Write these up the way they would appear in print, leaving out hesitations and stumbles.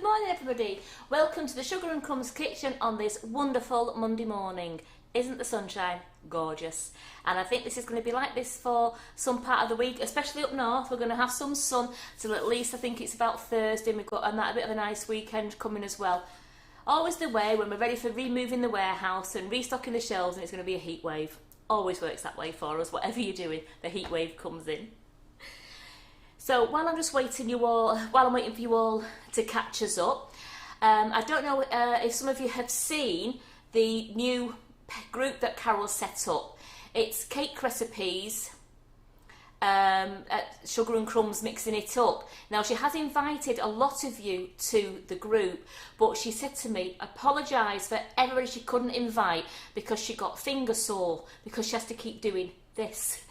Good morning everybody. Welcome to the Sugar and Crumbs kitchen on this wonderful Monday morning. Isn't the sunshine gorgeous? And I think this is going to be like this for some part of the week, especially up north. We're going to have some sun till at least I think it's about Thursday, and we've got a bit of a nice weekend coming as well. Always the way when we're ready for removing the warehouse and restocking the shelves, and it's going to be a heat wave. Always works that way for us. Whatever you're doing, the heat wave comes in. So while I'm waiting for you all to catch us up, I don't know if some of you have seen the new group that Carol set up. It's cake recipes, Sugar and Crumbs mixing it up. Now she has invited a lot of you to the group, but she said to me, apologise for everybody she couldn't invite because she got finger sore because she has to keep doing this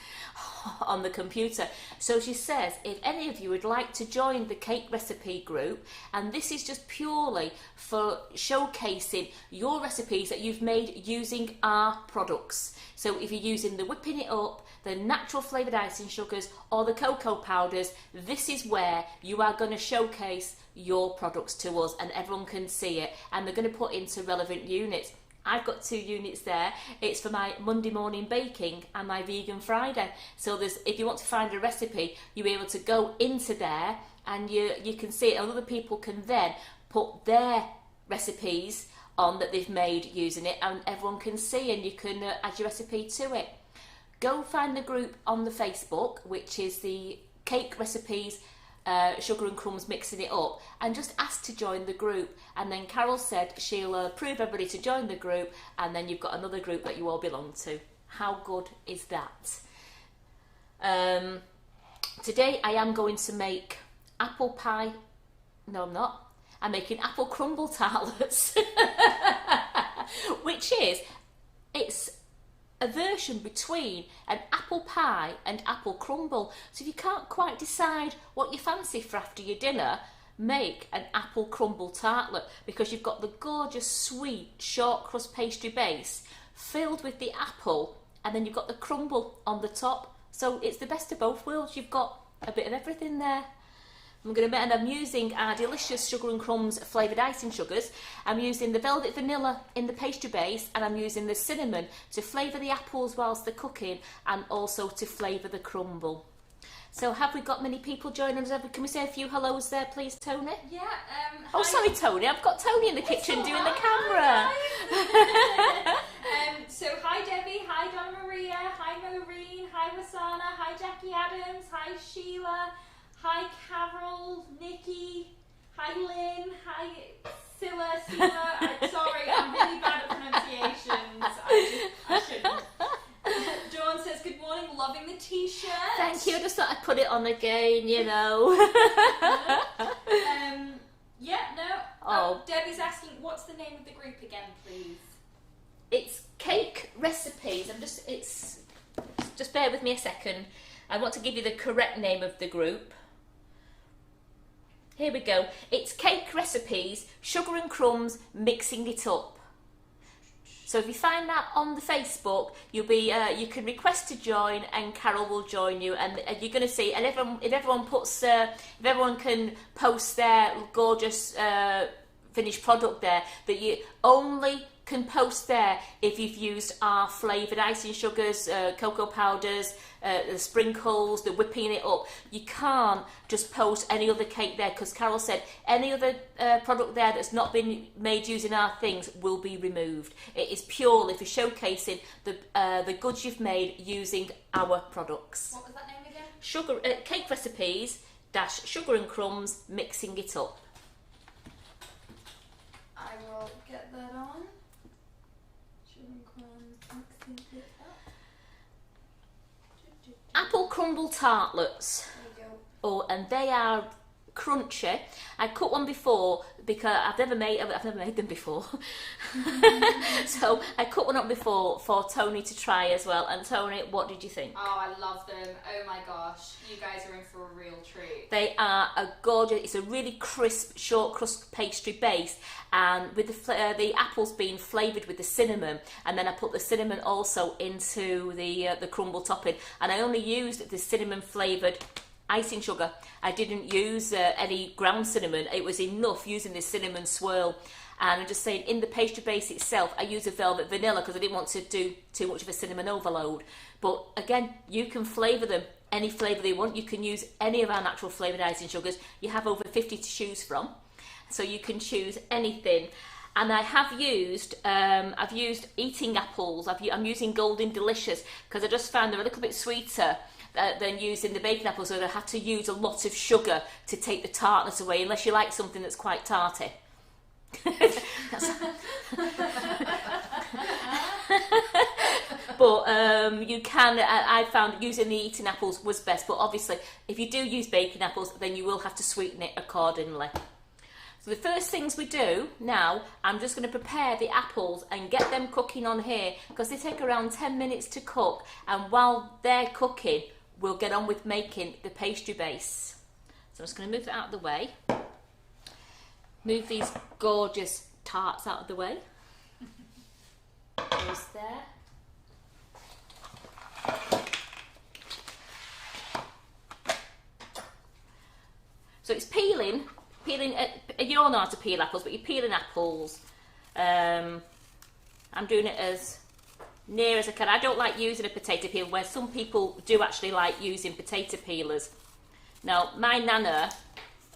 on the computer. So she says if any of you would like to join the cake recipe group, and this is just purely for showcasing your recipes that you've made using our products. So if you're using the whipping it up, the natural flavoured icing sugars or the cocoa powders, this is where you are going to showcase your products to us and everyone can see it, and they're going to put into relevant units. I've got 2 units there. It's for my Monday morning baking and my vegan Friday. So if you want to find a recipe, you'll be able to go into there and you can see it, and other people can then put their recipes on that they've made using it, and everyone can see, and you can add your recipe to it. Go find the group on the Facebook, which is the Cake Recipes Sugar and Crumbs Mixing It Up, and just ask to join the group. And then Carol said she'll approve everybody to join the group, and then you've got another group that you all belong to. How good is that? Today I am going to make apple pie. No, I'm not. I'm making apple crumble tartlets, which it's a version between an apple pie and apple crumble. So if you can't quite decide what you fancy for after your dinner, make an apple crumble tartlet, because you've got the gorgeous sweet short crust pastry base filled with the apple, and then you've got the crumble on the top. So it's the best of both worlds. You've got a bit of everything there. I'm using our delicious Sugar and Crumbs flavoured icing sugars. I'm using the velvet vanilla in the pastry base, and I'm using the cinnamon to flavour the apples whilst they're cooking, and also to flavour the crumble. So have we got many people joining us? Can we say a few hellos there, please, Tony? Yeah. Oh, sorry, Tony. I've got Tony in the kitchen doing the camera. So hi Debbie, hi Donna Maria, hi Maureen, hi Rosanna, hi Jackie Adams, hi Sheila, hi Carol, Nikki, hi Lynn, hi Silla. Sorry, I'm really bad at pronunciations. I shouldn't. Dawn says, good morning, loving the t-shirt. Thank you, I just thought I'd put it on again, you know. Debbie's asking, what's the name of the group again, please? It's Cake Recipes. Just bear with me a second. I want to give you the correct name of the group. Here we go. It's Cake Recipes, Sugar and Crumbs Mixing It Up. So if you find that on the Facebook, you can request to join, and Carol will join you, and you're going to see. And if everyone can post their gorgeous finished product there, but you only can post there if you've used our flavoured icing sugars, cocoa powders, the sprinkles, the whipping it up. You can't just post any other cake there, because Carol said any other product there that's not been made using our things will be removed. It is purely for showcasing the goods you've made using our products. What was that name again? Cake Recipes - Sugar and Crumbs Mixing It Up. I will get that on. Apple Crumble Tartlets. There you go. Oh, and they are crunchy. I cut one before because I've never made them before. So I cut one up before for Tony to try as well. And Tony, what did you think? Oh, I love them. Oh my gosh, you guys are in for a real treat. They are a gorgeous. It's a really crisp short crust pastry base, and with the apples being flavoured with the cinnamon, and then I put the cinnamon also into the crumble topping, and I only used the cinnamon flavoured icing sugar. I didn't use any ground cinnamon. It was enough using this cinnamon swirl. And I'm just saying, in the pastry base itself, I use a velvet vanilla because I didn't want to do too much of a cinnamon overload. But again, you can flavour them any flavour they want. You can use any of our natural flavoured icing sugars. You have over 50 to choose from, so you can choose anything. And I have used, I've used eating apples. I'm using Golden Delicious because I just found they're a little bit sweeter than using the baking apples, so I had to use a lot of sugar to take the tartness away, unless you like something that's quite tarty. But you can, I found using the eating apples was best, but obviously if you do use baking apples, then you will have to sweeten it accordingly. So the first things we do now, I'm just going to prepare the apples and get them cooking on here because they take around 10 minutes to cook, and while they're cooking we'll get on with making the pastry base. So I'm just going to move that out of the way. Move these gorgeous tarts out of the way. Those there. So it's peeling, you all know how to peel apples, but you're peeling apples. I'm doing it as near as I can. I don't like using a potato peeler, where some people do actually like using potato peelers. Now, my nana,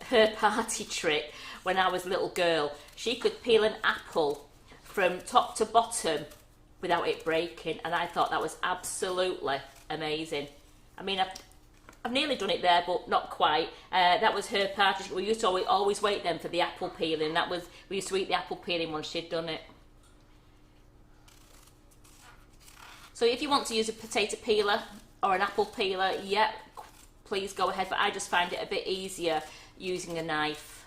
her party trick when I was a little girl, she could peel an apple from top to bottom without it breaking, and I thought that was absolutely amazing. I mean, I've nearly done it there, but not quite. That was her party trick. We used to always wait then for the apple peeling. We used to eat the apple peeling once she'd done it. So if you want to use a potato peeler or an apple peeler, yeah, please go ahead, but I just find it a bit easier using a knife.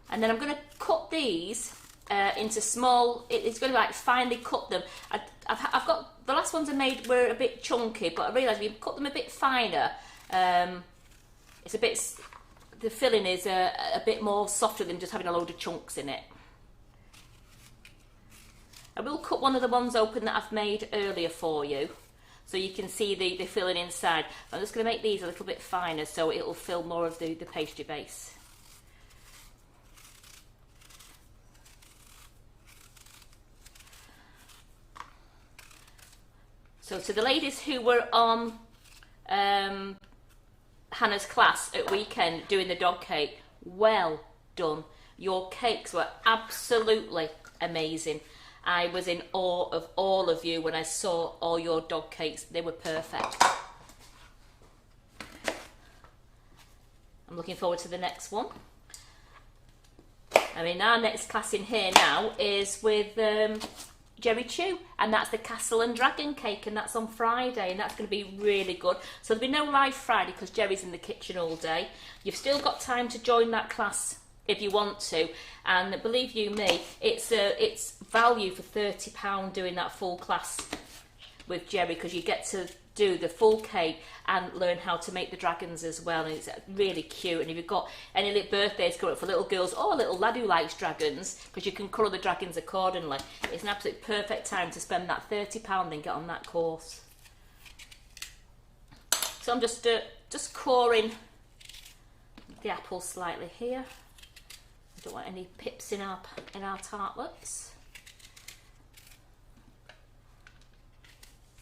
And then I'm going to cut these into small, it's going to like finely cut them. I've got, the last ones I made were a bit chunky, but I realised if you cut them a bit finer, it's a bit, the filling is a bit more softer than just having a load of chunks in it. I will cut one of the ones open that I've made earlier for you, so you can see the filling inside. I'm just going to make these a little bit finer so it'll fill more of the pastry base. So to the ladies who were on Hannah's class at weekend doing the dog cake, well done. Your cakes were absolutely amazing. I was in awe of all of you when I saw all your dog cakes. They were perfect. I'm looking forward to the next one. I mean, our next class in here now is with Jerry Chew, and that's the Castle and Dragon cake, and that's on Friday, and that's going to be really good. So there'll be no live Friday because Jerry's in the kitchen all day. You've still got time to join that class if you want to, and believe you me, it's value for £30 doing that full class with Jerry, because you get to do the full cake and learn how to make the dragons as well, and it's really cute. And if you've got any little birthdays coming up for little girls or a little lad who likes dragons, because you can colour the dragons accordingly, it's an absolute perfect time to spend that £30 and get on that course. So I'm just coring the apples slightly here. I don't want any pips in our tartlets.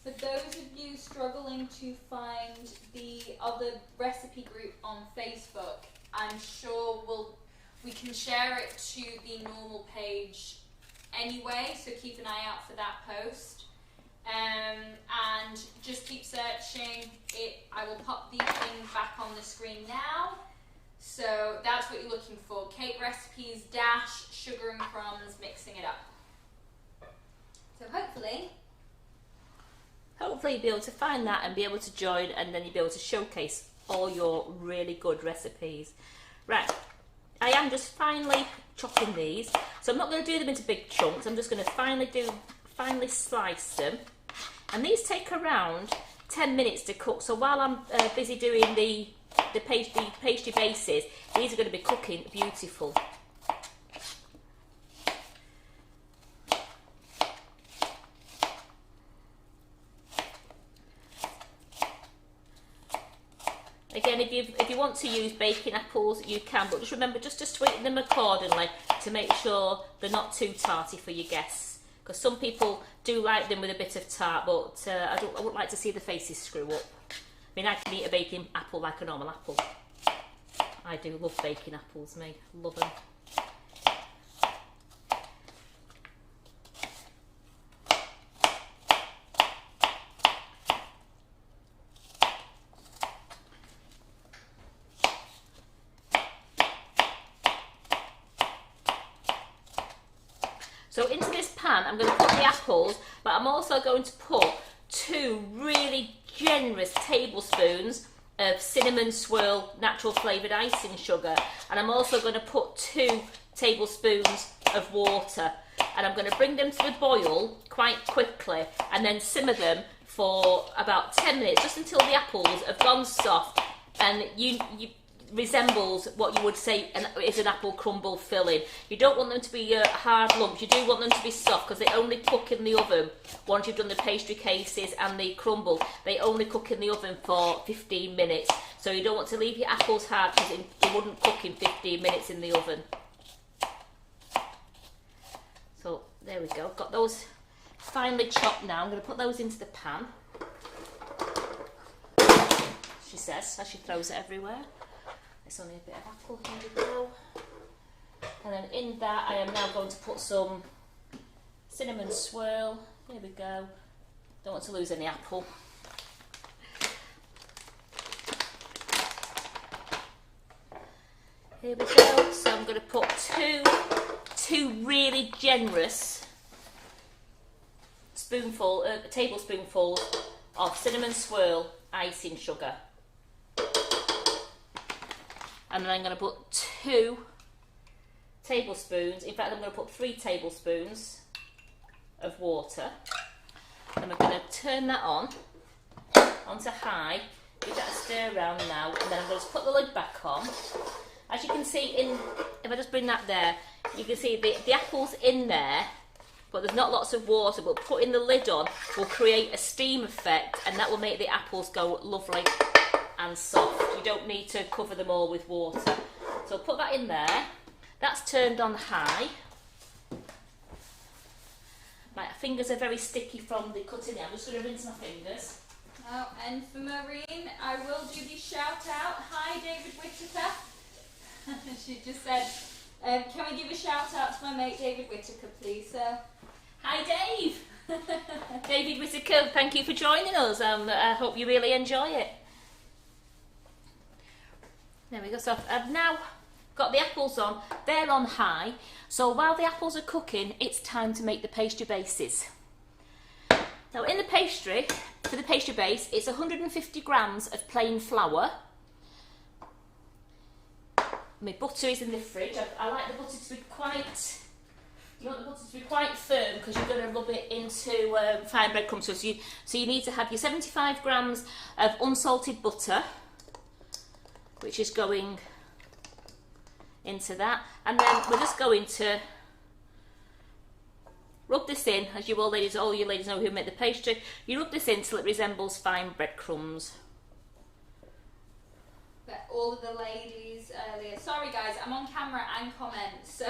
For those of you struggling to find the other recipe group on Facebook, I'm sure we can share it to the normal page anyway, so keep an eye out for that post. And just keep searching it. I will pop the thing back on the screen now. So that's what you're looking for. Cake recipes, dash, sugar and crumbs, mixing it up. So hopefully you'll be able to find that and be able to join, and then you'll be able to showcase all your really good recipes. Right, I am just finely chopping these, so I'm not going to do them into big chunks. I'm just going to finely slice them, and these take around 10 minutes to cook. So while I'm busy doing the pastry bases, these are going to be cooking beautiful. want to use baking apples, you can, but just remember just to sweeten them accordingly to make sure they're not too tarty for your guests. Because some people do like them with a bit of tart, but I wouldn't like to see the faces screw up. I mean, I can eat a baking apple like a normal apple. I do love baking apples, me. Love them. So into this pan, I'm going to put the apples, but I'm also going to put 2 really generous tablespoons of cinnamon swirl natural flavoured icing sugar, and I'm also going to put 2 tablespoons of water, and I'm going to bring them to the boil quite quickly and then simmer them for about 10 minutes, just until the apples have gone soft and you resembles what you would say is an apple crumble filling. You don't want them to be hard lumps, you do want them to be soft, because they only cook in the oven once you've done the pastry cases and the crumble. They only cook in the oven for 15 minutes, so you don't want to leave your apples hard, because it wouldn't cook in 15 minutes in the oven. So there we go, I've got those finely chopped now. I'm going to put those into the pan, she says as she throws it everywhere. It's only a bit of apple, here we go. And then in that I am now going to put some cinnamon swirl. Here we go. Don't want to lose any apple. Here we go. So I'm going to put two really generous tablespoonfuls of cinnamon swirl icing sugar. And then I'm going to put 2 tablespoons, in fact I'm going to put 3 tablespoons of water. And we're going to turn that onto high, give that a stir around now, and then I'm going to put the lid back on. As you can see, if I just bring that there, you can see the apple's in there, but there's not lots of water, but putting the lid on will create a steam effect, and that will make the apples go lovely and soft. You don't need to cover them all with water. So put that in there. That's turned on high. My fingers are very sticky from the cutting. I'm just going to rinse my fingers. Oh, and for Maureen, I will do the shout out. Hi, David Whittaker. She just said, can we give a shout out to my mate David Whittaker, please? Hi, Dave. David Whittaker, thank you for joining us. I hope you really enjoy it. There we go, so I've now got the apples on, they're on high, so while the apples are cooking, it's time to make the pastry bases. Now in the pastry, for the pastry base, it's 150 grams of plain flour. My butter is in the fridge. I like the butter to be quite, you want the butter to be quite firm, because you're going to rub it into fine breadcrumbs, so you need to have your 75 grams of unsalted butter, which is going into that, and then we're just going to rub this in, as you all you ladies know who make the pastry, you rub this in till it resembles fine breadcrumbs. But all of the ladies earlier, sorry guys, I'm on camera and comments, so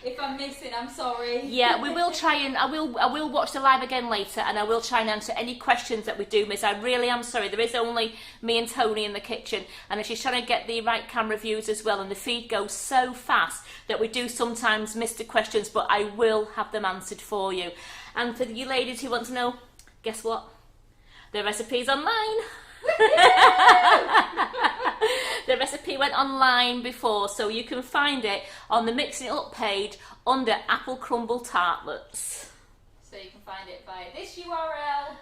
if I'm missing, I'm sorry. Yeah, we will try and I will watch the live again later, and I will try and answer any questions that we do miss. I really am sorry, there is only me and Tony in the kitchen, and she's trying to get the right camera views as well, and the feed goes so fast that we do sometimes miss the questions, but I will have them answered for you. And for you ladies who want to know, guess what? The recipe's online. The recipe went online before, so you can find it on the Mixing It Up page under Apple Crumble Tartlets. So you can find it via this URL.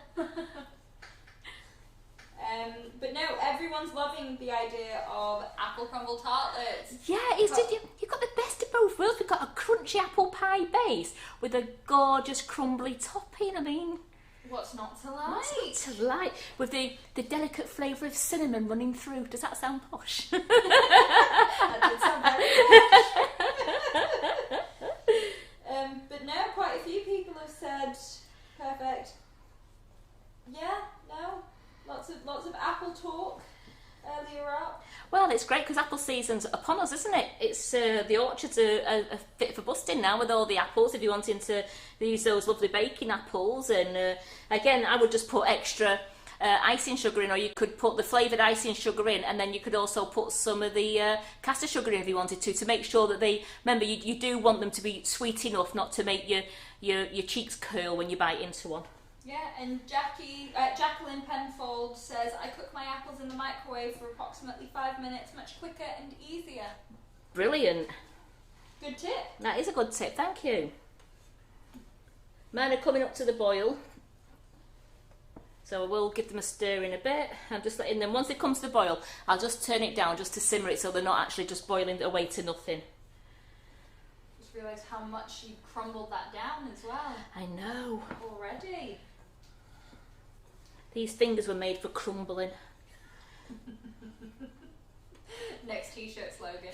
But no, everyone's loving the idea of apple crumble tartlets. Yeah, you've got the best of both worlds. We've got a crunchy apple pie base with a gorgeous crumbly topping. I mean, what's not to like? What's not to like? With the delicate flavour of cinnamon running through. Does that sound posh? That did sound very posh. But no, quite a few people have said perfect. Yeah, no, lots of apple talk earlier up. Well, it's great because apple season's upon us, isn't it? It's the orchards are fit for busting now with all the apples. If you're wanting to use those lovely baking apples, and again, I would just put extra icing sugar in, or you could put the flavoured icing sugar in, and then you could also put some of the caster sugar in if you wanted to make sure that they, remember, you do want them to be sweet enough not to make your cheeks curl when you bite into one. Yeah, and Jacqueline Penfold says, I cook my apples in the microwave for approximately 5 minutes, much quicker and easier. Brilliant. Good tip. That is a good tip, thank you. Mine are coming up to the boil, so I will give them a stir in a bit. I'm just letting them, once they come to the boil, I'll just turn it down just to simmer it so they're not actually just boiling away to nothing. Just realised how much you crumbled that down as well. I know. Already. These fingers were made for crumbling. Next t-shirt slogan.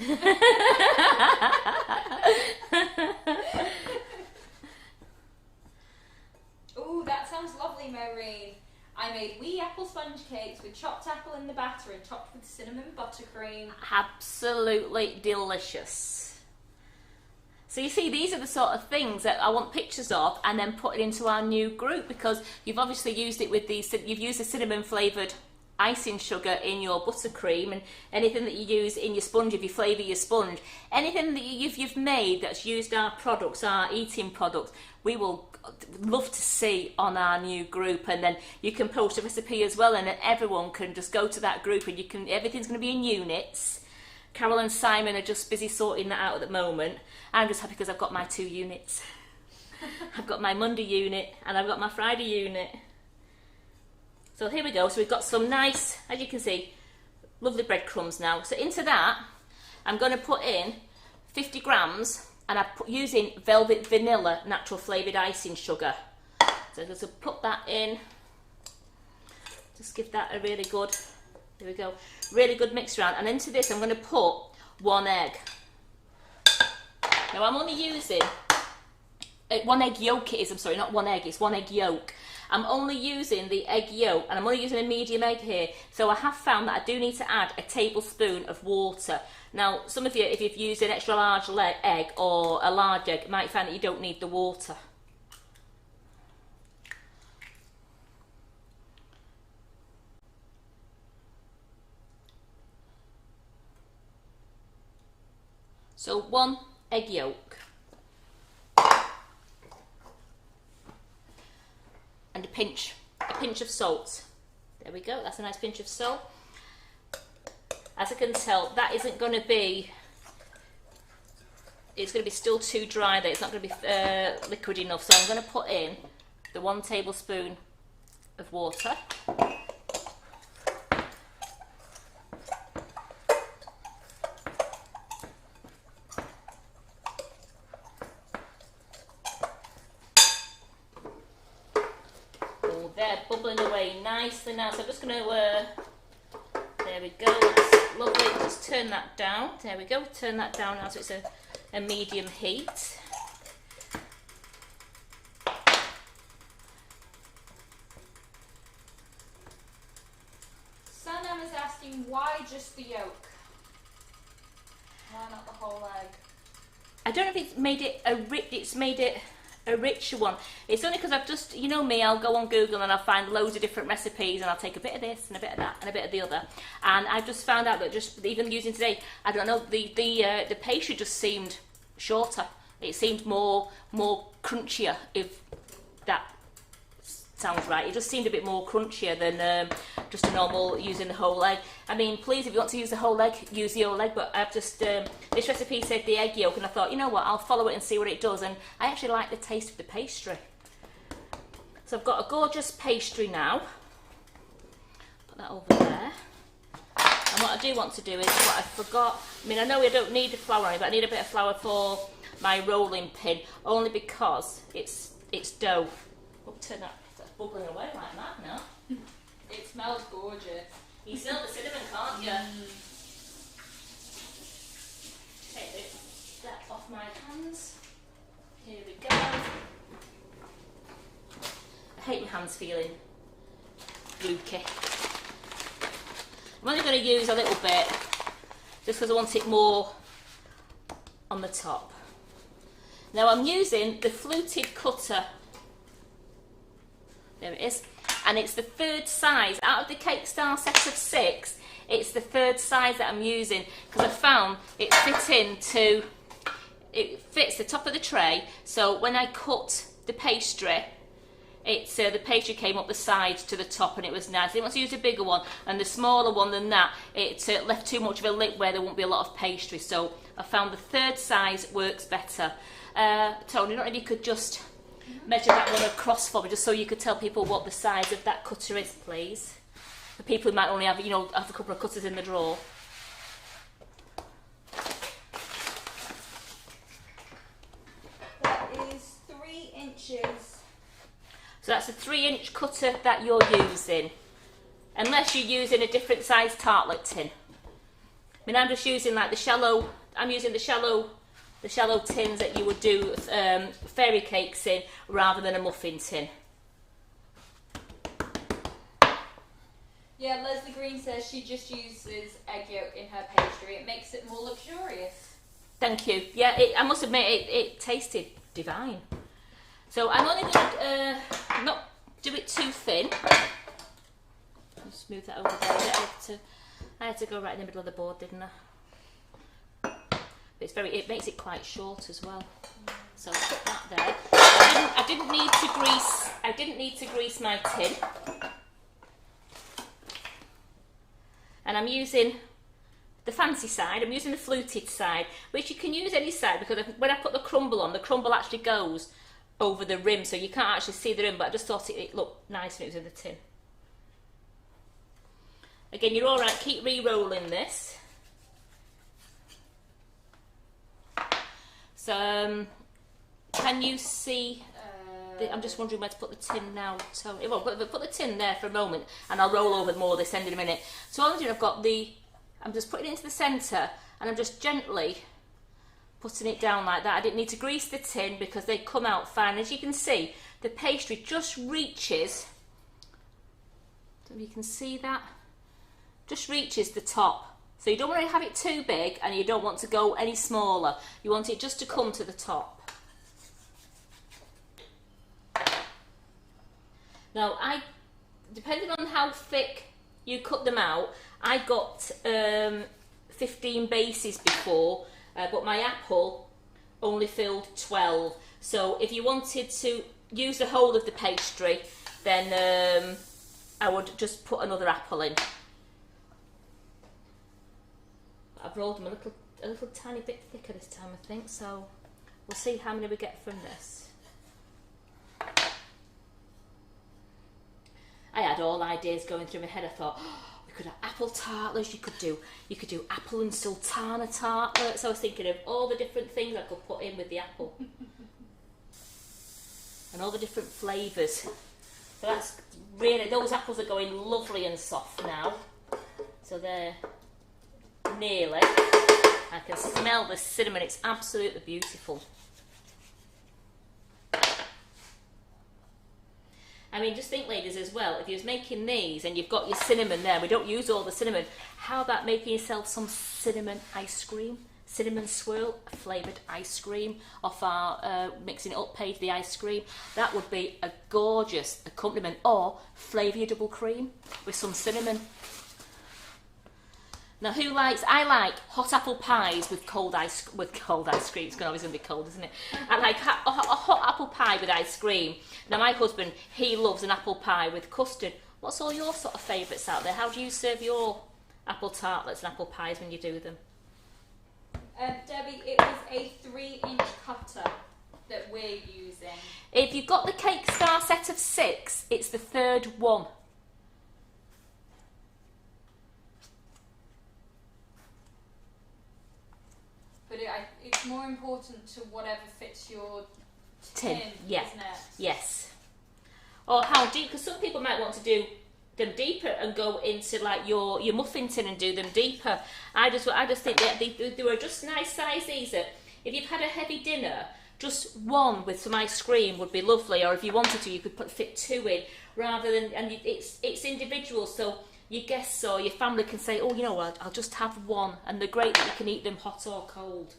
Ooh, that sounds lovely, Maureen. I made wee apple sponge cakes with chopped apple in the batter and topped with cinnamon buttercream. Absolutely delicious. So you see, these are the sort of things that I want pictures of and then put it into our new group, because you've obviously used it with you've used the cinnamon flavoured icing sugar in your buttercream, and anything that you use in your sponge, if you flavour your sponge, anything that you've made that's used our products, our eating products, we will love to see on our new group. And then you can post a recipe as well, and then everyone can just go to that group, and everything's going to be in units. Carol and Simon are just busy sorting that out at the moment. I'm just happy because I've got my 2 units. I've got my Monday unit and I've got my Friday unit. So here we go. So we've got some nice, as you can see, lovely breadcrumbs now. So into that, I'm going to put in 50 grams, and I'm using Velvet Vanilla natural flavoured icing sugar. So I'm going to put that in. Just give that a really good, there we go, really good mix around. And into this I'm going to put 1 egg. Now I'm only using 1 egg yolk, it is, I'm sorry, not 1 egg, it's 1 egg yolk. I'm only using the egg yolk, and I'm only using a medium egg here, so I have found that I do need to add a tablespoon of water. Now some of you, if you've used an extra large egg or a large egg, might find that you don't need the water. So 1 egg yolk. And a pinch of salt. There we go, that's a nice pinch of salt. As I can tell, that isn't going to be, it's going to be still too dry there, it's not going to be liquid enough, so I'm going to put in the 1 tablespoon of water. They're bubbling away nicely now, so I'm just going to, there we go, that's lovely, just turn that down, there we go, turn that down now so it's a medium heat. Sanam is asking, why just the yolk? Why not the whole egg? I don't know if it's made it a richer one. It's only because I've just, you know me, I'll go on Google and I'll find loads of different recipes, and I'll take a bit of this and a bit of that and a bit of the other, and I've just found out that just even using today, I don't know, the pastry just seemed shorter. It seemed more crunchier, if that sounds right. It just seemed a bit more crunchier than just a normal using the whole egg. I mean, please, if you want to use the whole egg, use the whole egg, but I've just, this recipe said the egg yolk, and I thought, you know what, I'll follow it and see what it does, and I actually like the taste of the pastry. So I've got a gorgeous pastry now. Put that over there. And what I do want to do is, what I forgot, I mean, I know I don't need the flour on it, but I need a bit of flour for my rolling pin, only because it's dough. Oh, turn that, that's bubbling away like that now. It smells gorgeous. You smell the cinnamon, can't you? Take that off my hands. Here we go. I hate my hands feeling fluky. I'm only going to use a little bit just because I want it more on the top. Now I'm using the fluted cutter. There it is. And it's the third size. Out of the Cake Star set of 6, it's the third size that I'm using because I found it fits the top of the tray. So when I cut the pastry, the pastry came up the side to the top and it was nice. I didn't want to use a bigger one, and the smaller one than that, it left too much of a lip where there won't be a lot of pastry. So I found the third size works better. Tony, I don't know if you could just measure that one across for me, just so you could tell people what the size of that cutter is, please. For people who might only have, have a couple of cutters in the drawer. That is 3 inches. So that's a 3-inch cutter that you're using, unless you're using a different size tartlet tin. I mean, I'm just using like the shallow tins that you would do fairy cakes in, rather than a muffin tin. Yeah, Leslie Green says she just uses egg yolk in her pastry. It makes it more luxurious. Thank you. Yeah, I must admit it tasted divine. So I'm only going to not do it too thin. I'll smooth that over there. I had to go right in the middle of the board, didn't I? It makes it quite short as well. So I'll put that there. I didn't need to grease my tin. And I'm using the fancy side. I'm using the fluted side, which you can use any side, because when I put the crumble on, the crumble actually goes over the rim, so you can't actually see the rim, but I just thought it looked nice when it was in the tin. Again, you're all right, keep re-rolling this. So, can you see? I'm just wondering where to put the tin now. So, well, put the tin there for a moment, and I'll roll over more of this end in a minute. So all I'm doing, I'm just putting it into the centre, and I'm just gently putting it down like that. I didn't need to grease the tin because they come out fine. As you can see, the pastry just reaches, I don't know if you can see that, just reaches the top. So you don't want to have it too big, and you don't want to go any smaller. You want it just to come to the top. Now, depending on how thick you cut them out, I got 15 bases before, but my apple only filled 12. So if you wanted to use the whole of the pastry, then I would just put another apple in. I've rolled them a little tiny bit thicker this time, I think, so we'll see how many we get from this. I had all ideas going through my head. I thought, we could have apple tartlets, you could do apple and sultana tartlets. I was thinking of all the different things I could put in with the apple. And all the different flavours. So that's really, those apples are going lovely and soft now. So they're nearly. I can smell the cinnamon, it's absolutely beautiful. I mean, just think, ladies, as well, if you're making these and you've got your cinnamon there, we don't use all the cinnamon, how about making yourself some cinnamon ice cream? Cinnamon swirl, flavoured ice cream off our mixing it up page, the ice cream. That would be a gorgeous accompaniment. Or flavour your double cream with some cinnamon. Now, I like hot apple pies with cold ice cream. It's always going to be cold, isn't it? I like a hot apple pie with ice cream. Now, my husband, he loves an apple pie with custard. What's all your sort of favourites out there? How do you serve your apple tartlets and apple pies when you do them? Debbie, it was a 3-inch cutter that we're using. If you've got the Cake Star set of 6, it's the third one. But it's more important to whatever fits your tin, yeah. Isn't it? Yes. Or how deep, because some people might want to do them deeper and go into like your muffin tin and do them deeper. I just think that they were just nice sizes that if you've had a heavy dinner, just one with some ice cream would be lovely. Or if you wanted to, you could fit 2 in rather than, and it's individual. So your guests or your family can say, oh, you know what, I'll just have one, and they're great that you can eat them hot or cold.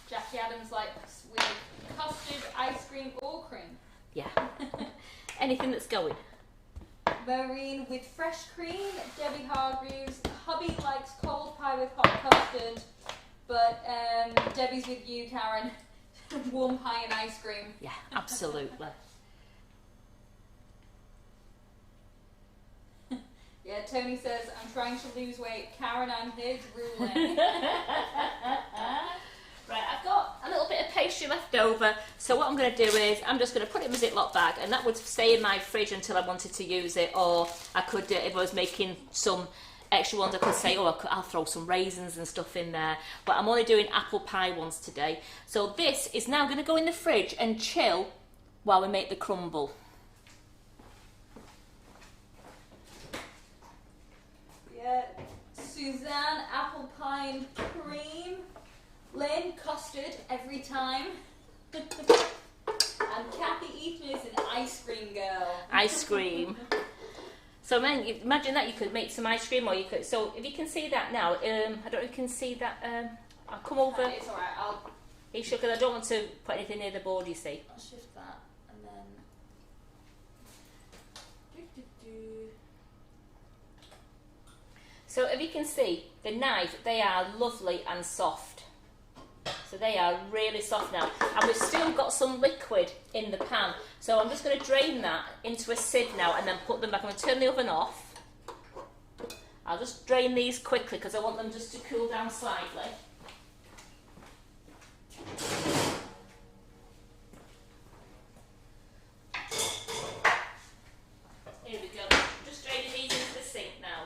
Jackie Adams likes with custard, ice cream or cream. Yeah. Anything that's going. Maureen with fresh cream. Debbie Hargreaves. Hubby likes cold pie with hot custard. But Debbie's with you, Karen. Warm pie and ice cream. Yeah, absolutely. Yeah, Tony says, I'm trying to lose weight. Karen, I'm here drooling. Right, I've got a little bit of pastry left over, so what I'm going to do is I'm just going to put it in my Ziploc bag, and that would stay in my fridge until I wanted to use it, or I could, if I was making some extra ones, I could say, oh, I'll throw some raisins and stuff in there, but I'm only doing apple pie ones today. So this is now going to go in the fridge and chill while we make the crumble. Yeah, Suzanne, apple pie and cream. Lynn, custard every time. And Kathy Eaton is an ice cream girl. Ice cream. So imagine that you could make some ice cream, or you could. So if you can see that now, I don't know if you can see that. I'll come over. It's alright. Are you sure? Because I don't want to put anything near the board. You see. I'll shift that and then. So if you can see the knife, they are lovely and soft. So they are really soft now, and we've still got some liquid in the pan. So I'm just going to drain that into a sieve now and then put them back. I'm going to turn the oven off. I'll just drain these quickly because I want them just to cool down slightly. Here we go. Just draining these into the sink now.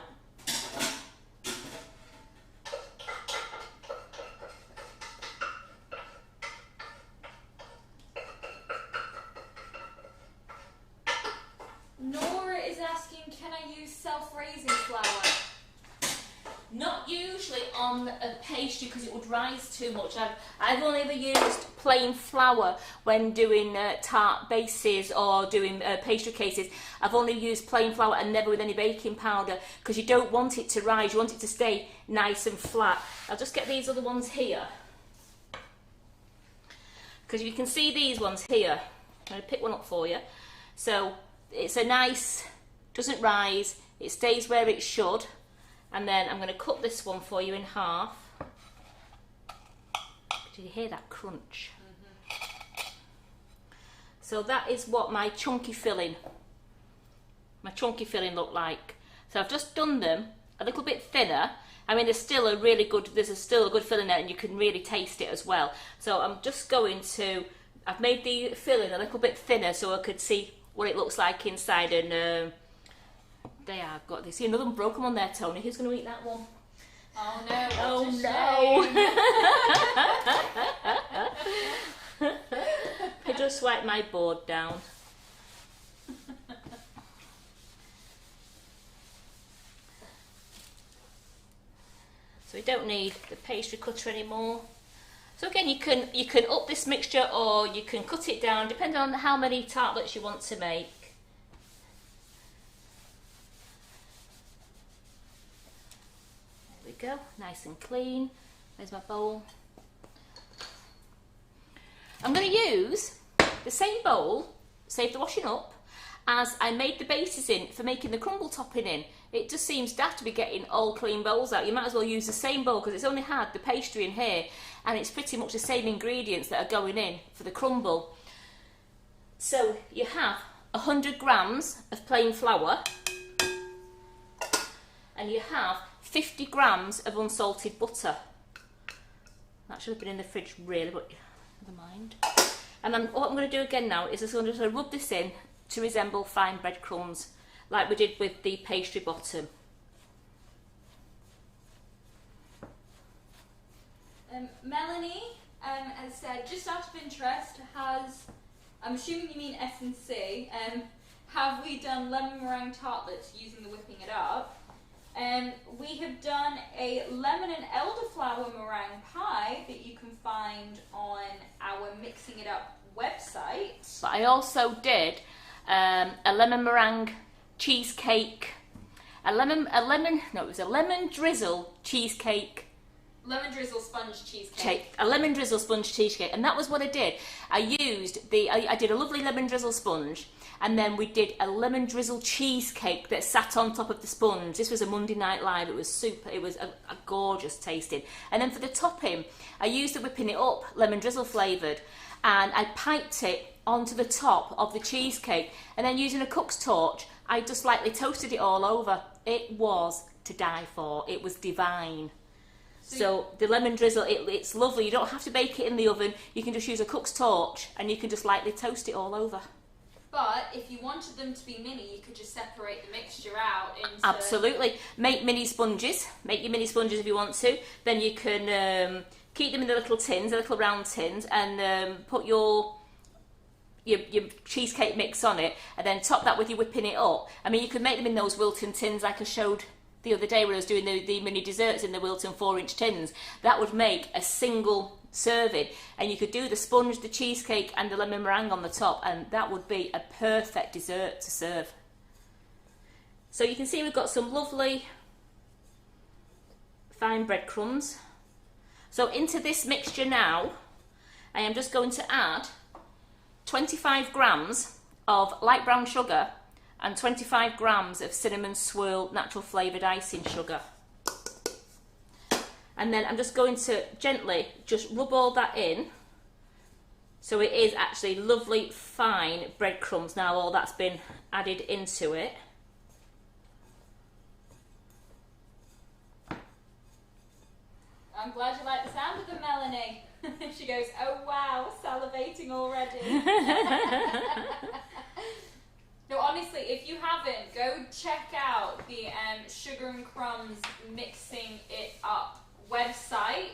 Nora is asking, can I use self-raising flour? Not usually on a pastry because it would rise too much. I've only ever used plain flour when doing tart bases or doing pastry cases. I've only used plain flour and never with any baking powder because you don't want it to rise, you want it to stay nice and flat. I'll just get these other ones here. Because you can see these ones here. I'm going to pick one up for you. So it's a nice, doesn't rise, it stays where it should. And then I'm going to cut this one for you in half. Did you hear that crunch? Mm-hmm. So that is what my chunky filling looked like. So I've just done them a little bit thinner. I mean, there's still a good filling there, and you can really taste it as well. So I'm just going to, I've made the filling a little bit thinner so I could see what it looks like inside, and they are got this. See another one broken one there, Tony. Who's going to eat that one? Oh no! Oh no! I just wiped my board down. So we don't need the pastry cutter anymore. So again, you can up this mixture or you can cut it down depending on how many tartlets you want to make. There we go, nice and clean. There's my bowl. I'm going to use the same bowl, save the washing up, as I made the bases in for making the crumble topping in. It just seems daft to be getting all clean bowls out. You might as well use the same bowl because it's only had the pastry in here and it's pretty much the same ingredients that are going in for the crumble. So you have 100 grams of plain flour and you have 50 grams of unsalted butter. That should have been in the fridge really, but never mind. And then what I'm going to do again now is I'm just going to rub this in to resemble fine breadcrumbs, like we did with the pastry bottom. Melanie has said, just out of interest, I'm assuming you mean S&C, have we done lemon meringue tartlets using the whipping it up? We have done a lemon and elderflower meringue pie that you can find on our Mixing It Up website. But I also did a lemon meringue cheesecake, it was a lemon drizzle cheesecake. Lemon drizzle sponge cheesecake. A lemon drizzle sponge cheesecake, and that was what I did. I did a lovely lemon drizzle sponge, and then we did a lemon drizzle cheesecake that sat on top of the sponge. This was a Monday Night Live. It was super. It was a gorgeous tasting. And then for the topping, I used the whipping it up lemon drizzle flavoured, and I piped it onto the top of the cheesecake, and then using a cook's torch, I just lightly toasted it all over. It was to die for. It was divine. So the lemon drizzle, it's lovely. You don't have to bake it in the oven. You can just use a cook's torch and you can just lightly toast it all over. But if you wanted them to be mini, you could just separate the mixture out into... Absolutely. Make mini sponges. Make your mini sponges if you want to. Then you can keep them in the little tins, the little round tins, and put your cheesecake mix on it, and then top that with your whipping it up. I mean, you could make them in those Wilton tins like I showed the other day when I was doing the mini desserts in the Wilton 4-inch tins. That would make a single serving, and you could do the sponge, the cheesecake and the lemon meringue on the top, and that would be a perfect dessert to serve. So you can see we've got some lovely fine breadcrumbs. So into this mixture now, I am just going to add 25 grams of light brown sugar and 25 grams of cinnamon swirl natural flavoured icing sugar. And then I'm just going to gently just rub all that in, so it is actually lovely fine breadcrumbs now, all that's been added into it. I'm glad you like the sound of them, Melanie. She goes, oh wow, salivating already. No, honestly, if you haven't, go check out the Sugar and Crumbs Mixing It Up website,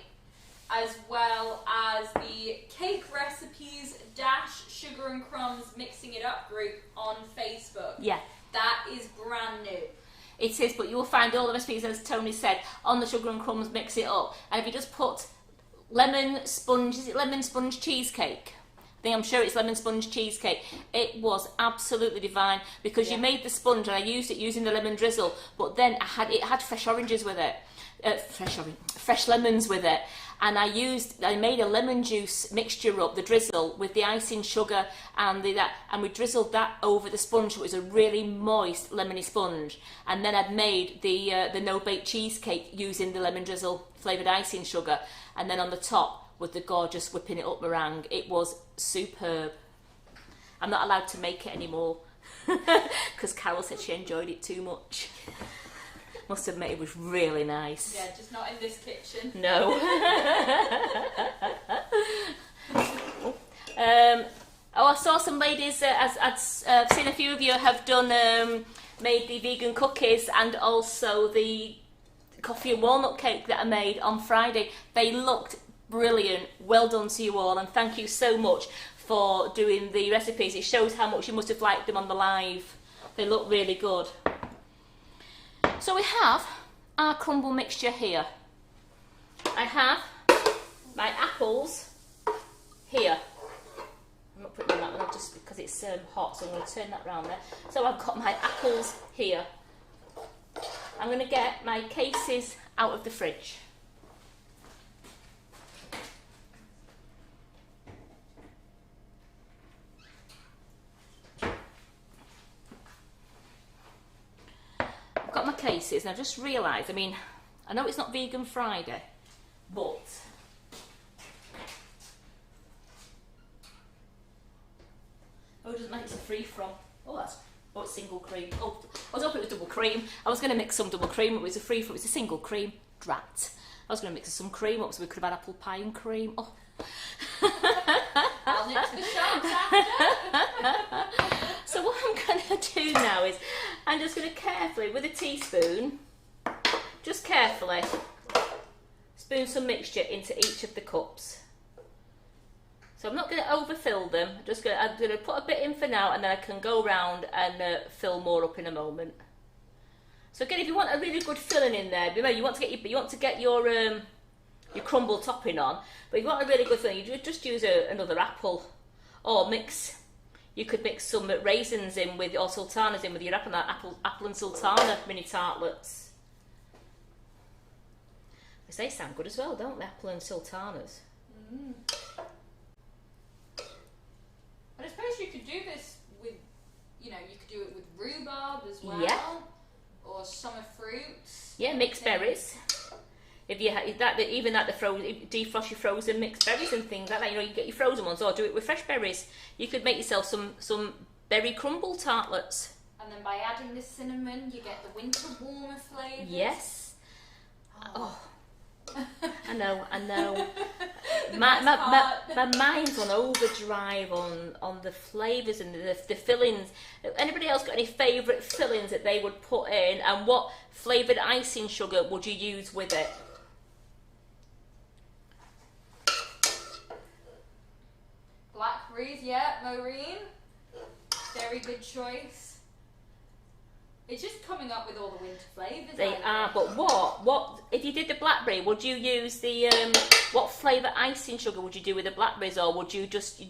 as well as the Cake Recipes - Sugar and Crumbs Mixing It Up group on Facebook. Yeah. That is brand new. It is, but you will find all the recipes, as Tony said, on the Sugar and Crumbs Mix It Up. And if you just put lemon sponge, is it lemon sponge cheesecake? I'm sure it's lemon sponge cheesecake. It was absolutely divine, because you made the sponge and I used it using the lemon drizzle, but then it had fresh oranges with it, fresh lemons with it, and I made a lemon juice mixture up, the drizzle with the icing sugar and we drizzled that over the sponge, so it was a really moist lemony sponge. And then I'd made the no bake cheesecake using the lemon drizzle flavoured icing sugar, and then on the top with the gorgeous whipping it up meringue. It was superb. I'm not allowed to make it anymore because Carol said she enjoyed it too much. Must admit, it was really nice. Yeah, just not in this kitchen. No. I saw some ladies, I've seen a few of you have done, made the vegan cookies and also the coffee and walnut cake that I made on Friday. They looked brilliant. Well done to you all, and thank you so much for doing the recipes. It shows how much you must have liked them on the live. They look really good. So we have our crumble mixture here. I have my apples here. I'm not putting that one just because it's hot, so I'm going to turn that round there. So I've got my apples here. I'm going to get my cases out of the fridge. Got my cases, and I've just realised, I mean, I know it's not Vegan Friday, but oh, it doesn't matter, it's a free from. It's single cream. Oh, I was hoping it was double cream. I was going to mix some double cream, but it was a free from, it's a single cream. Drat. I was going to mix some cream up so we could have had apple pie and cream. Oh. I'll nip to the shops after. So what I'm going to do now is I'm just going to carefully, with a teaspoon, just carefully spoon some mixture into each of the cups. So I'm not going to overfill them. I'm going to put a bit in for now, and then I can go round and fill more up in a moment. So again, if you want a really good filling in there, remember you want to get your crumble topping on, but if you want a really good filling, you just use another apple, or mix You could mix some raisins in with, or sultanas in with your apple and sultana mini tartlets. Because they sound good as well, don't they? Apple and sultanas. Mm. But I suppose you could do this with, you could do it with rhubarb as well. Yeah. Or summer fruits. Yeah, mixed berries. If you even the defrost your frozen mixed berries and things like that, you get your frozen ones, or do it with fresh berries. You could make yourself some berry crumble tartlets. And then by adding the cinnamon, you get the winter warmer flavours. Yes. Oh. I know. My mind's on overdrive on the flavours and the fillings. Anybody else got any favourite fillings that they would put in, and what flavoured icing sugar would you use with it? Blackberries, yeah, Maureen. Very good choice. It's just coming up with all the winter flavours. They are, but what if you did the blackberry? Would you use the what flavour icing sugar would you do with the blackberries, or would you just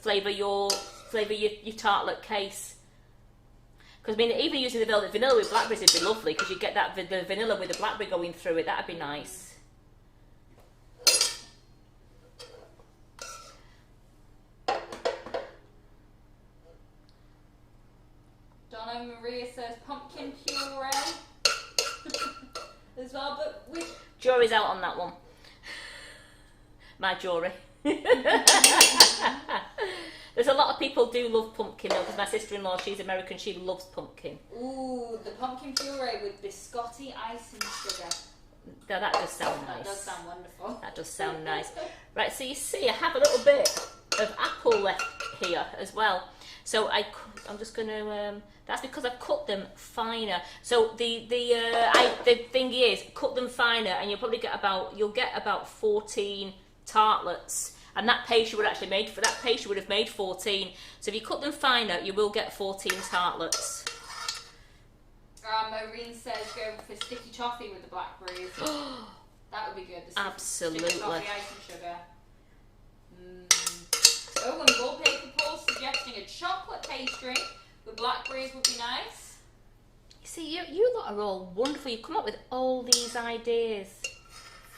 flavour your tartlet case? Because even using the velvet vanilla with blackberries would be lovely, because you get that the vanilla with the blackberry going through it. That'd be nice. Donna Maria says pumpkin puree as well, but with Jury's out on that one. My jury. There's a lot of people do love pumpkin though, because my sister-in-law, she's American, she loves pumpkin. Ooh, the pumpkin puree with biscotti icing sugar. Now that does sound nice. That does sound wonderful. That does sound nice. Right, so you see, I have a little bit of apple left here as well. So I'm just going to. That's because I've cut them finer. So the thing is, cut them finer, and you'll get about 14 tartlets. And that pastry would actually have made 14. So if you cut them finer, you will get 14 tartlets. Maureen says go for sticky toffee with the blackberries. That would be good. Absolutely. Sticky toffee icing sugar. Oh, and Wallpaper Paul suggesting a chocolate pastry with blackberries would be nice. You see, you lot are all wonderful. You come up with all these ideas.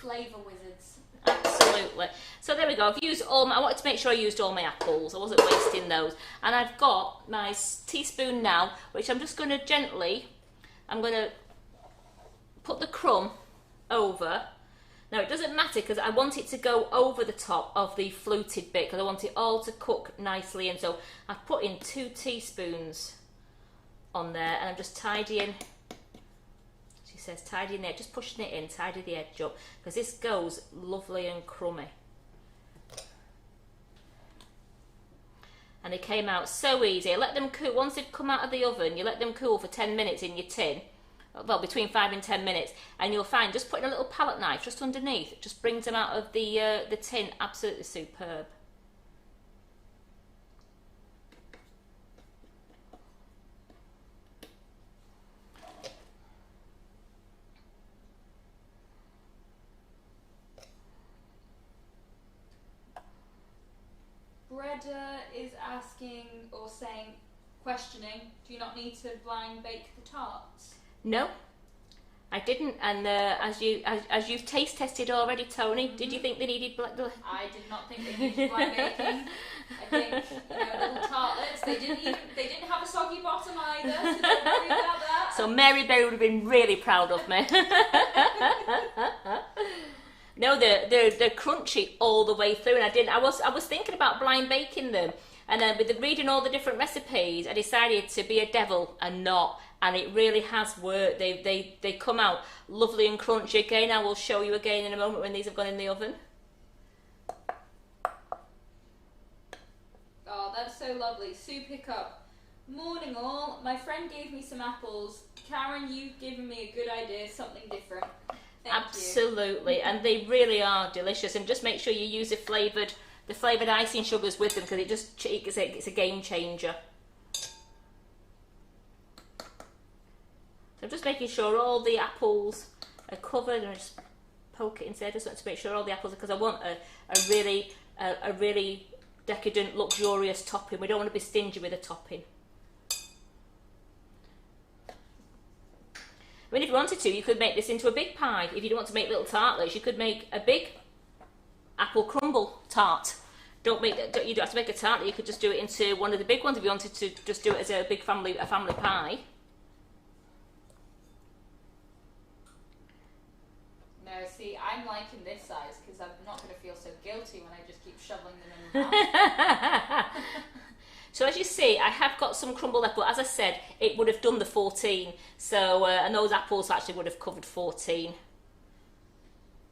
Flavour wizards. Absolutely. So there we go. I've used I wanted to make sure I used all my apples. I wasn't wasting those. And I've got my teaspoon now, which I'm just going to I'm going to put the crumb over. Now it doesn't matter, because I want it to go over the top of the fluted bit, because I want it all to cook nicely. And so I've put in 2 teaspoons on there, and I'm just tidying. She says tidying it, just pushing it in, tidy the edge up, because this goes lovely and crummy. And they came out so easy. I let them cool. Once they've come out of the oven, you let them cool for 10 minutes in your tin. Well, between 5 and 10 minutes, and you'll find just putting a little palette knife just underneath just brings them out of the tin. Absolutely superb. Breda is asking or questioning, do you not need to blind bake the tarts? No, I didn't. And as you've taste tested already, Tony, did you think they needed I did not think they needed blind baking. I think little tartlets. They didn't have a soggy bottom either, so don't worry about that. So Mary Berry would have been really proud of me. No, they're crunchy all the way through, and I was thinking about blind baking them, and then with reading all the different recipes, I decided to be a devil and not. And it really has worked. They come out lovely and crunchy. Again, I will show you again in a moment when these have gone in the oven. Oh, that's so lovely. Sue Pickup. Morning all. My friend gave me some apples. Karen, you've given me a good idea, something different. Absolutely, and they really are delicious. And just make sure you use the flavoured icing sugars with them, because it's a game changer. So I'm just making sure all the apples are covered, and I just poke it inside. I just want to make sure all the apples, because I want a really decadent, luxurious topping. We don't want to be stingy with a topping. I mean, if you wanted to, you could make this into a big pie. If you didn't want to make little tartlets, you could make a big apple crumble tart. You don't have to make a tartlet. You could just do it into one of the big ones if you wanted to just do it as a big family pie. No, see, I'm liking this size because I'm not going to feel so guilty when I just keep shoveling them in the mouth. So as you see, I have got some crumble left, but as I said, it would have done the 14. So, and those apples actually would have covered 14.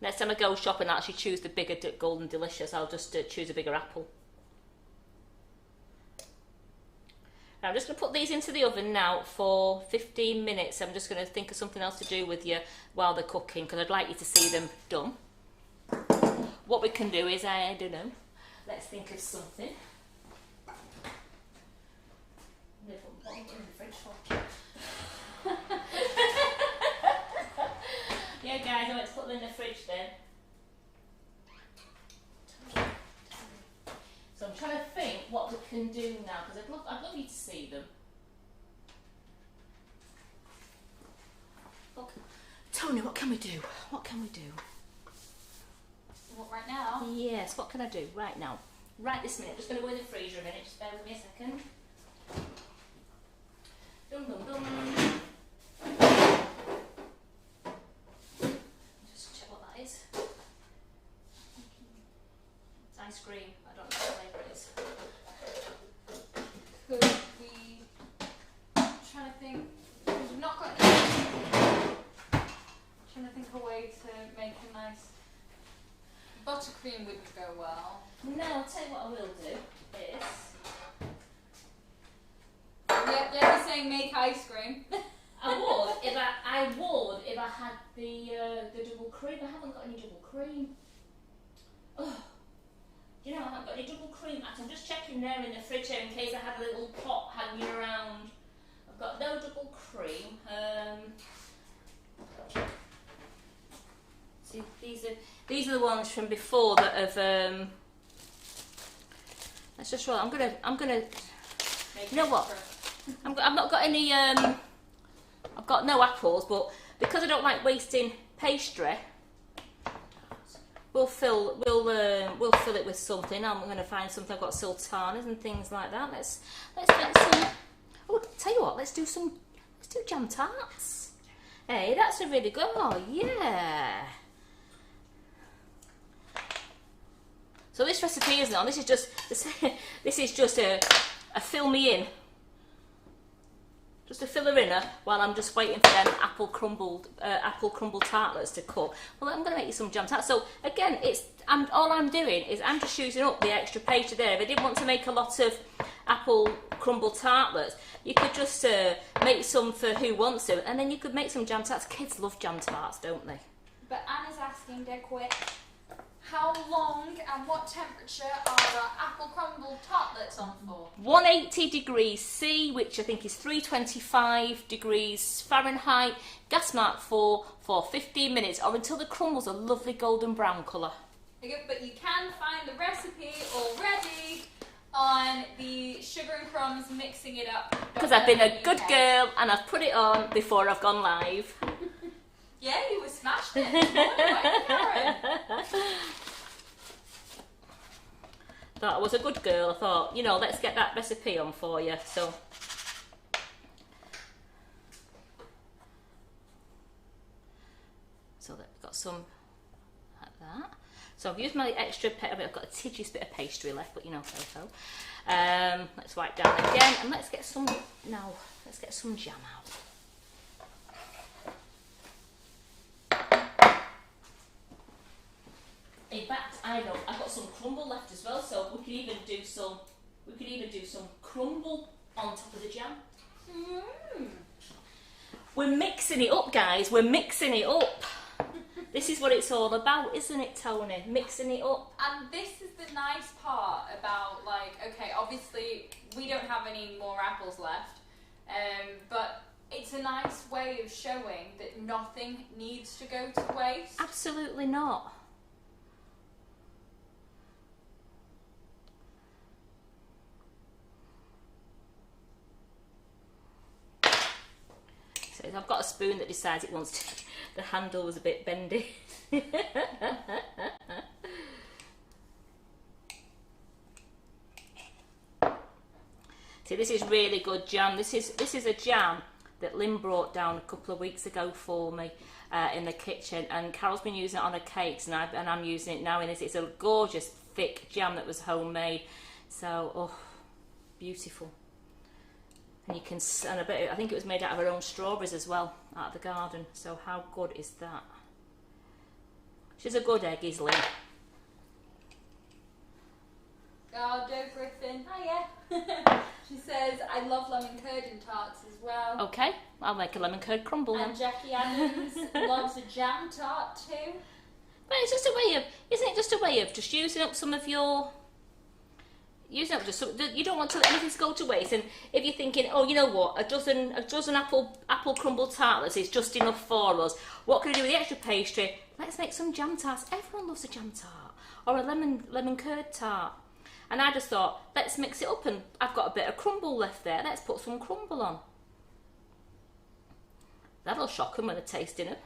Next time I go shopping, I actually choose the bigger Golden Delicious. I'll just choose a bigger apple. Now, I'm just going to put these into the oven now for 15 minutes. I'm just going to think of something else to do with you while they're cooking, because I'd like you to see them done. What we can do is, I don't know, let's think of something. What in the fridge for? Yeah, guys, I went to put them in the fridge then. So I'm trying to think what we can do now, because I'd love you to see them. Look, Tony, what can we do? What can we do? What, right now? Yes, what can I do right now? Right this minute. I'm just going to go in the freezer a minute. Just bear with me a second. Dum dum dum. Just check what that is. It's ice cream. I don't know what flavour it is. Could we... I'm trying to think... We've not got any... Trying to think of a way to make a nice... Buttercream would go well. No, I'll tell you what I will do is... Yeah, you're saying make ice cream. I would if I had the double cream. I haven't got any double cream. Oh, you know, I haven't got any double cream. I'm just checking there in the fridge here in case I had a little pot hanging around. I've got no double cream. See, these are the ones from before that have. Let's just roll. I'm gonna. You know what? I've not got any. I've got no apples, but because I don't like wasting pastry, we'll fill it with something. I'm going to find something. I've got sultanas and things like that. Let's get some. Oh, tell you what. Let's do jam tarts. Hey, that's a really good. Oh yeah. So this recipe isn't on. This is just a fill me in. Just a filler in while I'm just waiting for them apple crumble tartlets to cook. Well, I'm going to make you some jam tarts. So again, all I'm doing is I'm just using up the extra pastry there. If I didn't want to make a lot of apple crumble tartlets, you could just make some for who wants to, and then you could make some jam tarts. Kids love jam tarts, don't they? But Anna's asking dead quick, how long and what temperature are our apple crumble tartlets on for? 180 degrees C, which I think is 325 degrees Fahrenheit, gas mark 4 for 15 minutes, or until the crumbles a lovely golden brown colour. Okay, but you can find the recipe already on the Sugar and Crumbs Mixing It Up. Because I've been a good girl and I've put it on before I've gone live. Yeah, you were smashed it this morning, weren't you, Karen? Thought I was a good girl. I thought, let's get that recipe on for you. So I've got some like that. So I've used my extra. I've got a tedious bit of pastry left, but so. Let's wipe down again and let's get some now. Let's get some jam out. In fact, I've got some crumble left as well, so we could even do some crumble on top of the jam. We're mixing it up, guys. We're mixing it up. This is what it's all about, isn't it, Tony? Mixing it up. And this is the nice part about, okay, obviously we don't have any more apples left, but it's a nice way of showing that nothing needs to go to waste. Absolutely not. I've got a spoon that decides it wants to. The handle was a bit bendy. See, this is really good jam. This is a jam that Lynn brought down a couple of weeks ago for me in the kitchen, and Carol's been using it on her cakes, and I'm using it now in this. It's a gorgeous thick jam that was homemade. So, oh, beautiful. And you can, and I think it was made out of her own strawberries as well, out of the garden. So how good is that? She's a good egg, is Lynn. Oh, Joe Griffin. Hiya. She says, I love lemon curd in tarts as well. Okay, I'll make a lemon curd crumble then. And Jackie Adams loves a jam tart too. But it's just a way of, isn't it just a way of just using up some of your, you don't want to let anything go to waste. And if you're thinking, oh, you know what, a dozen apple crumble tartlets is just enough for us. What can I do with the extra pastry? Let's make some jam tarts. Everyone loves a jam tart or a lemon curd tart. And I just thought, let's mix it up, and I've got a bit of crumble left there. Let's put some crumble on. That'll shock them when they're tasting it.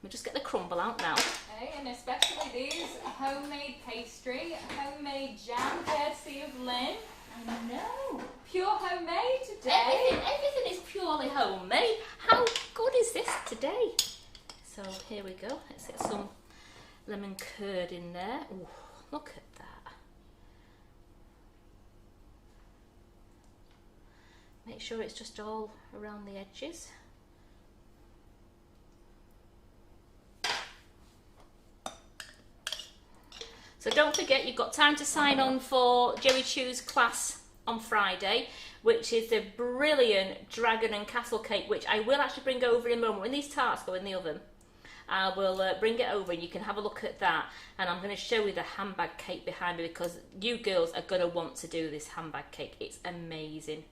We'll just get the crumble out now. Okay, and especially these homemade pastry, homemade jam, courtesy of Lynn. I know. Pure homemade today. Everything is purely homemade. How good is this today? So here we go. Let's get some lemon curd in there. Ooh, look at that. Make sure it's just all around the edges. So don't forget, you've got time to sign on for Jerry Chu's class on Friday, which is the brilliant dragon and castle cake, which I will actually bring over in a moment. When these tarts go in the oven, I will bring it over and you can have a look at that. And I'm going to show you the handbag cake behind me, because you girls are going to want to do this handbag cake. It's amazing.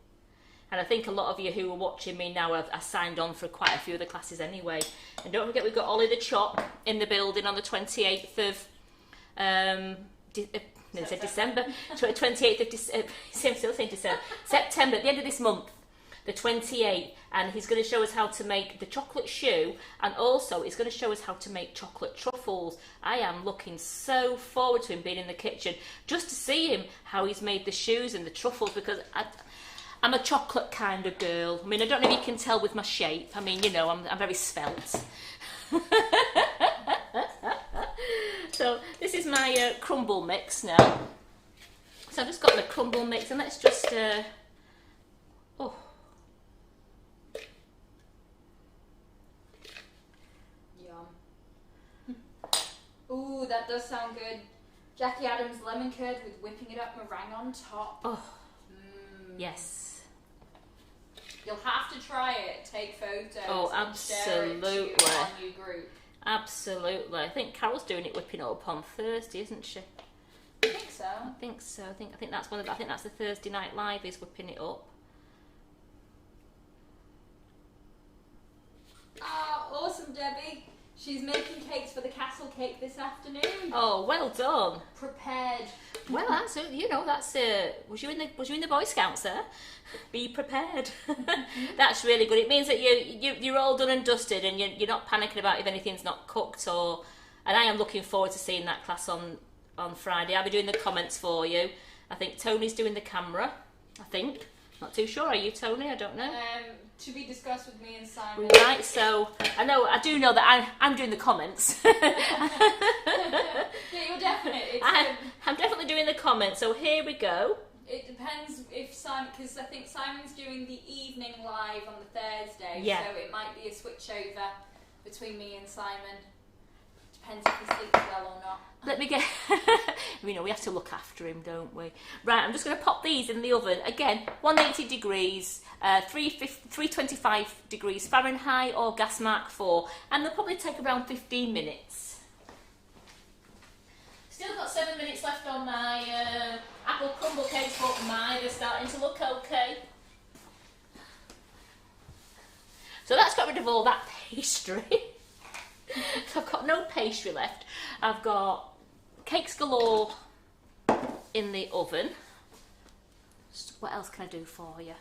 And I think a lot of you who are watching me now have signed on for quite a few of the classes anyway. And don't forget, we've got Ollie the Chop in the building on the 28th of December. 28th of December. I'm still saying December. September, at the end of this month, the 28th. And he's going to show us how to make the chocolate choux, and also he's going to show us how to make chocolate truffles. I am looking so forward to him being in the kitchen, just to see him how he's made the choux and the truffles, because I'm a chocolate kind of girl. I mean, I don't know if you can tell with my shape. I mean, you know, I'm very svelte. So this is my crumble mix now. So I've just got my crumble mix, and let's just, oh. Yum. Ooh, that does sound good. Jackie Adams lemon curd with whipping it up meringue on top. Oh, yes. You'll have to try it, take photos, oh, and share it to your new group. Absolutely. I think Carol's doing it, whipping it up on Thursday, isn't she? I think so. I think so. I think that's one of. I think that's the Thursday Night Live is whipping it up. Ah, awesome, Debbie. She's making cakes for the castle cake this afternoon. Oh, well done. Prepared. Well, that's you know, that's was you in the Boy Scouts there? Be prepared. That's really good. It means that you're all done and dusted, and you're not panicking about if anything's not cooked. Or, and I am looking forward to seeing that class on Friday. I'll be doing the comments for you. I think Tony's doing the camera. I think. Not too sure. Are you, Tony? I don't know. To be discussed with me and Simon. Right, so I do know that I'm doing the comments. Yeah, you're definitely. I'm definitely doing the comments. So here we go. It depends if Simon, because I think Simon's doing the evening live on the Thursday. Yeah. So it might be a switch over between me and Simon. Depends if he sleeps well or not. Let me get. We have to look after him, don't we? Right, I'm just going to pop these in the oven again. 180 degrees, 325 degrees Fahrenheit or gas mark 4, and they'll probably take around 15 minutes. Still got 7 minutes left on my apple crumble cakes, but they're starting to look okay. So that's got rid of all that pastry. So I've got no pastry left. I've got cakes galore in the oven. What else can I do for you?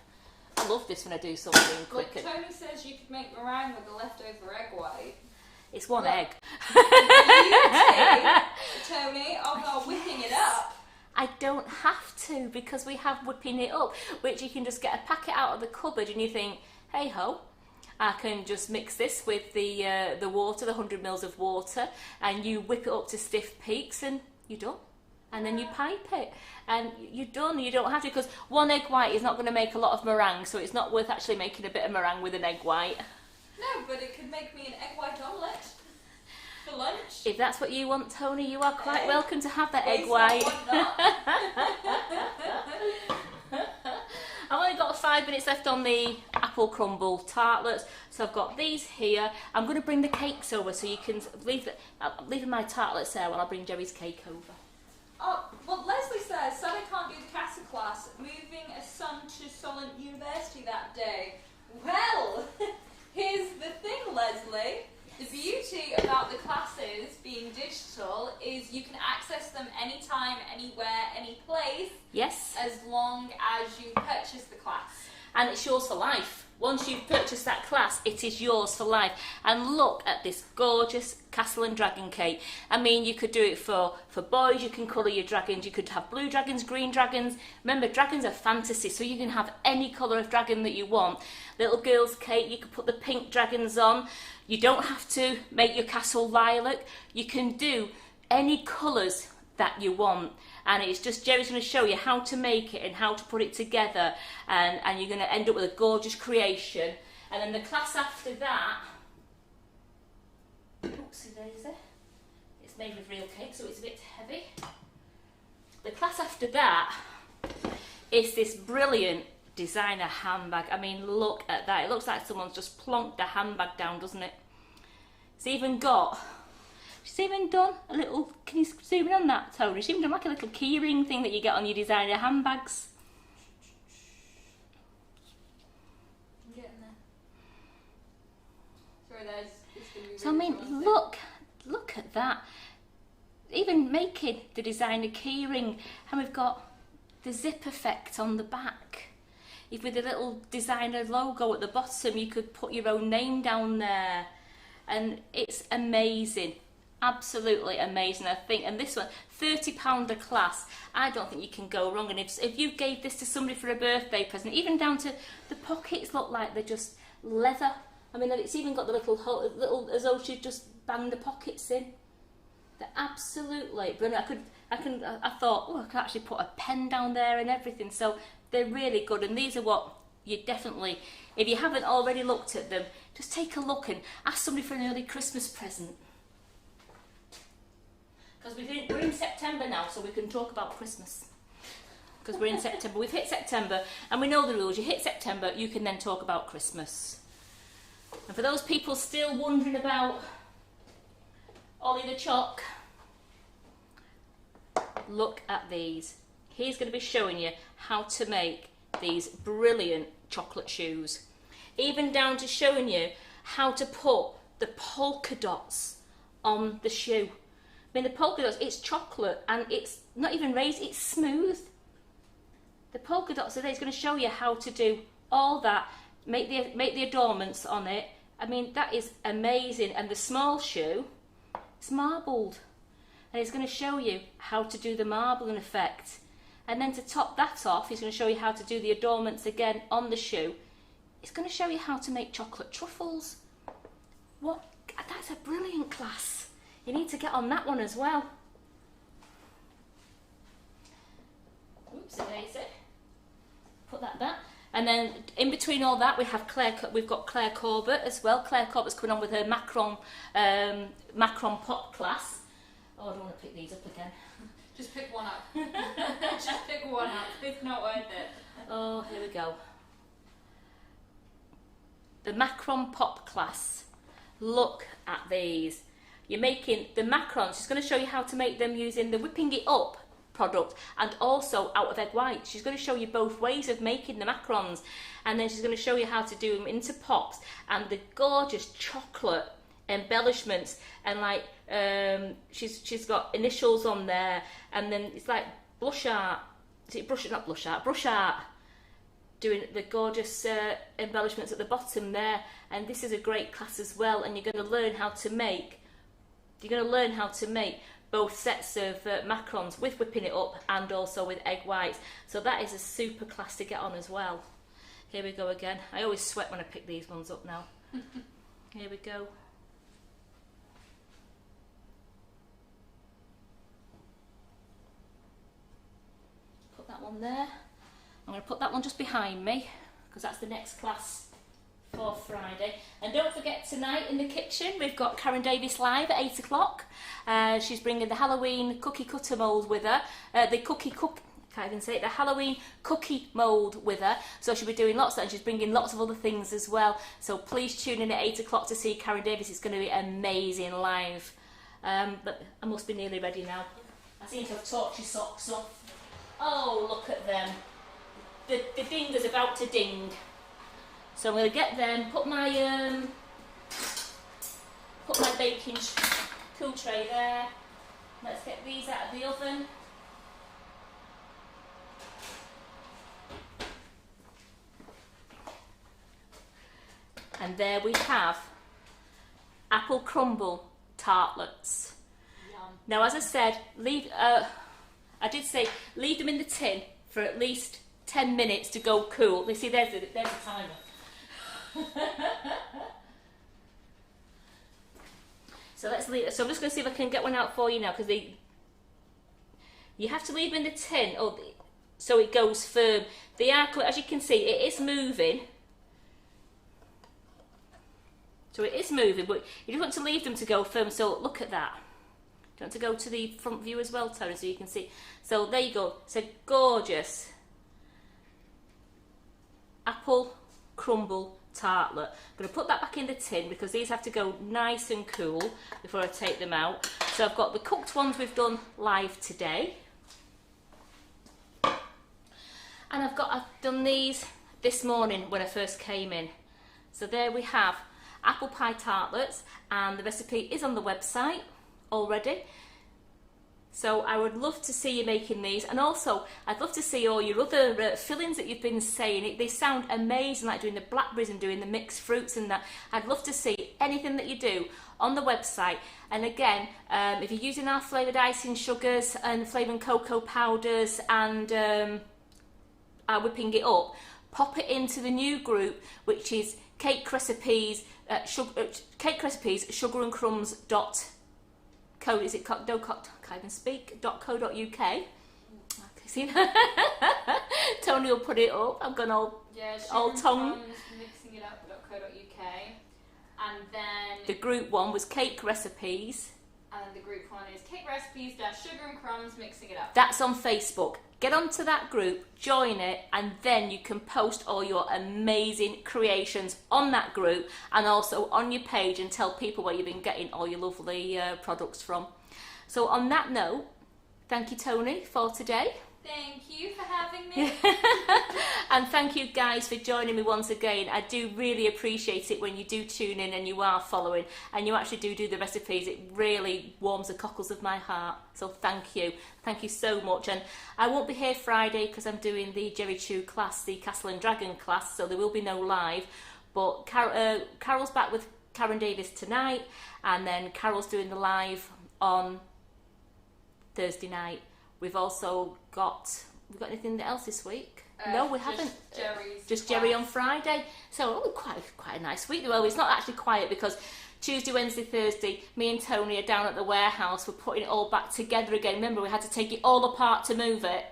I love this when I do something quick. Look, Tony says you could make meringue with a leftover egg white. It's one egg. Beauty, Tony, of whipping it up. I don't have to, because we have whipping it up, which you can just get a packet out of the cupboard and you think, hey ho, I can just mix this with the water, the 100 mils of water, and you whip it up to stiff peaks and you're done. And then you pipe it and you're done. You don't have to, because one egg white is not going to make a lot of meringue, so it's not worth actually making a bit of meringue with an egg white. No, but it could make me an egg white omelette for lunch. If that's what you want, Tony, you are quite welcome to have that egg white. I've only got 5 minutes left on the Apple Crumble Tartlets, so I've got these here. I'm going to bring the cakes over so you can leave my tartlets there while I bring Jerry's cake over. Oh, well, Leslie says, Sally can't do the CASA class, moving a son to Solent University that day. Well, here's the thing, Leslie. The beauty about the classes being digital is you can access them anytime, anywhere, any place. Yes. As long as you purchase the class. And it's yours for life. Once you've purchased that class, it is yours for life. And look at this gorgeous castle and dragon cake. I mean, you could do it for boys, you can colour your dragons, you could have blue dragons, green dragons. Remember, dragons are fantasy, so you can have any colour of dragon that you want. Little girl's cake, you could put the pink dragons on. You don't have to make your castle lilac. You can do any colours that you want. And it's just, Jerry's going to show you how to make it and how to put it together, and you're going to end up with a gorgeous creation. And then the class after that, oopsie daisy, it's made with real cake, so it's a bit heavy. The class after that is this brilliant designer handbag. I mean, look at that. It looks like someone's just plonked a handbag down, doesn't it? It's even got... She's even done a little, can you zoom in on that, Tony? She's even done like a little keyring thing that you get on your designer handbags. I'm getting there. Sorry, there's... So I mean, look at that. Even making the designer keyring, and we've got the zip effect on the back. If with a little designer logo at the bottom, you could put your own name down there. And it's amazing. Absolutely amazing, I think. And this one, £30 a class. I don't think you can go wrong. And if you gave this to somebody for a birthday present, even down to the pockets look like they're just leather. I mean, it's even got the little as though she'd just banged the pockets in. They're absolutely brilliant. I thought, oh, I could actually put a pen down there and everything. So they're really good. And these are what you definitely, if you haven't already looked at them, just take a look and ask somebody for an early Christmas present. Because we're in September now, so we can talk about Christmas. Because we're in September. We've hit September, and we know the rules. You hit September, you can then talk about Christmas. And for those people still wondering about Ollie the Choc, look at these. He's going to be showing you how to make these brilliant chocolate shoes. Even down to showing you how to put the polka dots on the shoe. I mean, the polka dots, it's chocolate and it's not even raised, it's smooth. The polka dots are there. It's going to show you how to do all that, make the adornments on it. I mean, that is amazing. And the small shoe, it's marbled. And it's going to show you how to do the marbling effect. And then to top that off, he's going to show you how to do the adornments again on the shoe. It's going to show you how to make chocolate truffles. What? That's a brilliant class. You need to get on that one as well. Oopsie daisy. Put that back. And then in between all that, we've got Claire Corbett as well. Claire Corbett's coming on with her Macron pop class. Oh, I don't want to pick these up again. Just pick one up. Just pick one up. It's not worth it. Oh, here we go. The Macron pop class. Look at these. You're making the macarons. She's going to show you how to make them using the whipping it up product and also out of egg white. She's going to show you both ways of making the macarons, and then she's going to show you how to do them into pops and the gorgeous chocolate embellishments, and like she's got initials on there, and then it's like blush art. Is it brush? Not blush art. Brush art. doing the gorgeous embellishments at the bottom there. And this is a great class as well, and you're going to learn how to make both sets of macarons with whipping it up and also with egg whites. So that is a super class to get on as well. Here we go again. I always sweat when I pick these ones up now. Here we go. Put that one there. I'm going to put that one just behind me because that's the next class for Friday. And don't forget, tonight in the kitchen we've got Karen Davis live at 8 o'clock. She's bringing the Halloween cookie cutter mould with her. The Halloween cookie mould with her. So she'll be doing lots of that, and she's bringing lots of other things as well. So please tune in at 8 o'clock to see Karen Davis. It's going to be amazing live. But I must be nearly ready now. I seem to have torched your socks off. Oh, look at them. The ding is about to ding. So I'm going to get them, put my baking cool tray there. Let's get these out of the oven. And there we have Apple Crumble Tartlets. Yum. Now, as I said, leave them in the tin for at least 10 minutes to go cool. You see, there's the timer. So let's leave. So I'm just going to see if I can get one out for you now, because you have to leave them in the tin so it goes firm. They are, as you can see, it is moving. So it is moving, but you just want to leave them to go firm. So look at that. Do you want to go to the front view as well, Tony, so you can see? So there you go. It's a gorgeous Apple Crumble Tartlet. I'm going to put that back in the tin because these have to go nice and cool before I take them out. So I've got the cooked ones we've done live today. And I've done these this morning when I first came in. So there we have apple pie tartlets, and the recipe is on the website already. So I would love to see you making these, and also I'd love to see all your other fillings that you've been saying. They sound amazing, like doing the blackberries and doing the mixed fruits and that. I'd love to see anything that you do on the website. And again, if you're using our flavoured icing sugars and flavouring cocoa powders and whipping it up, pop it into the new group, which is cake recipes, sugar and crumbs .co.uk. See, Tony will put it up. I'm going all tongue. Mixing it up.co.uk, and then the group one was cake recipes, and then the group one is cake recipes sugar and crumbs mixing it up. That's on Facebook. Get onto that group, join it, and then you can post all your amazing creations on that group and also on your page and tell people where you've been getting all your lovely products from. So on that note, thank you, Tony, for today. Thank you for having me. And thank you guys for joining me once again. I do really appreciate it when you do tune in and you are following and you actually do the recipes. It really warms the cockles of my heart. So thank you. Thank you so much. And I won't be here Friday because I'm doing the Jerry Chew class, the Castle and Dragon class, so there will be no live. But Carol's back with Karen Davis tonight, and then Carol's doing the live on Thursday night. We've also got anything else this week? No, we haven't. Just Jerry on Friday. So quite a nice week. Well, it's not actually quiet because Tuesday, Wednesday, Thursday, me and Tony are down at the warehouse. We're putting it all back together again. Remember, we had to take it all apart to move it.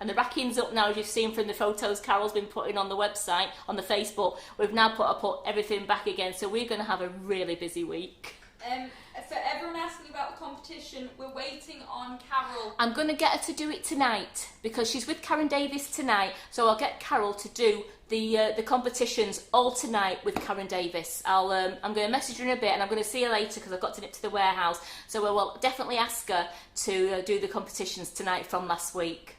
And the racking's up now, as you've seen from the photos Carol's been putting on the website, on the Facebook. We've now put everything back again. So we're going to have a really busy week. For everyone asking about the competition, we're waiting on Carol. I'm going to get her to do it tonight because she's with Karen Davis tonight. So I'll get Carol to do the competitions all tonight with Karen Davis. I'm going to message her in a bit, and I'm going to see her later because I've got to nip to the warehouse. So I will definitely ask her to do the competitions tonight from last week.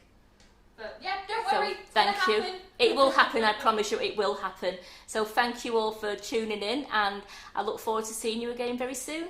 But yeah, don't worry. Thank you. It will happen, I promise you, it will happen. So thank you all for tuning in, and I look forward to seeing you again very soon.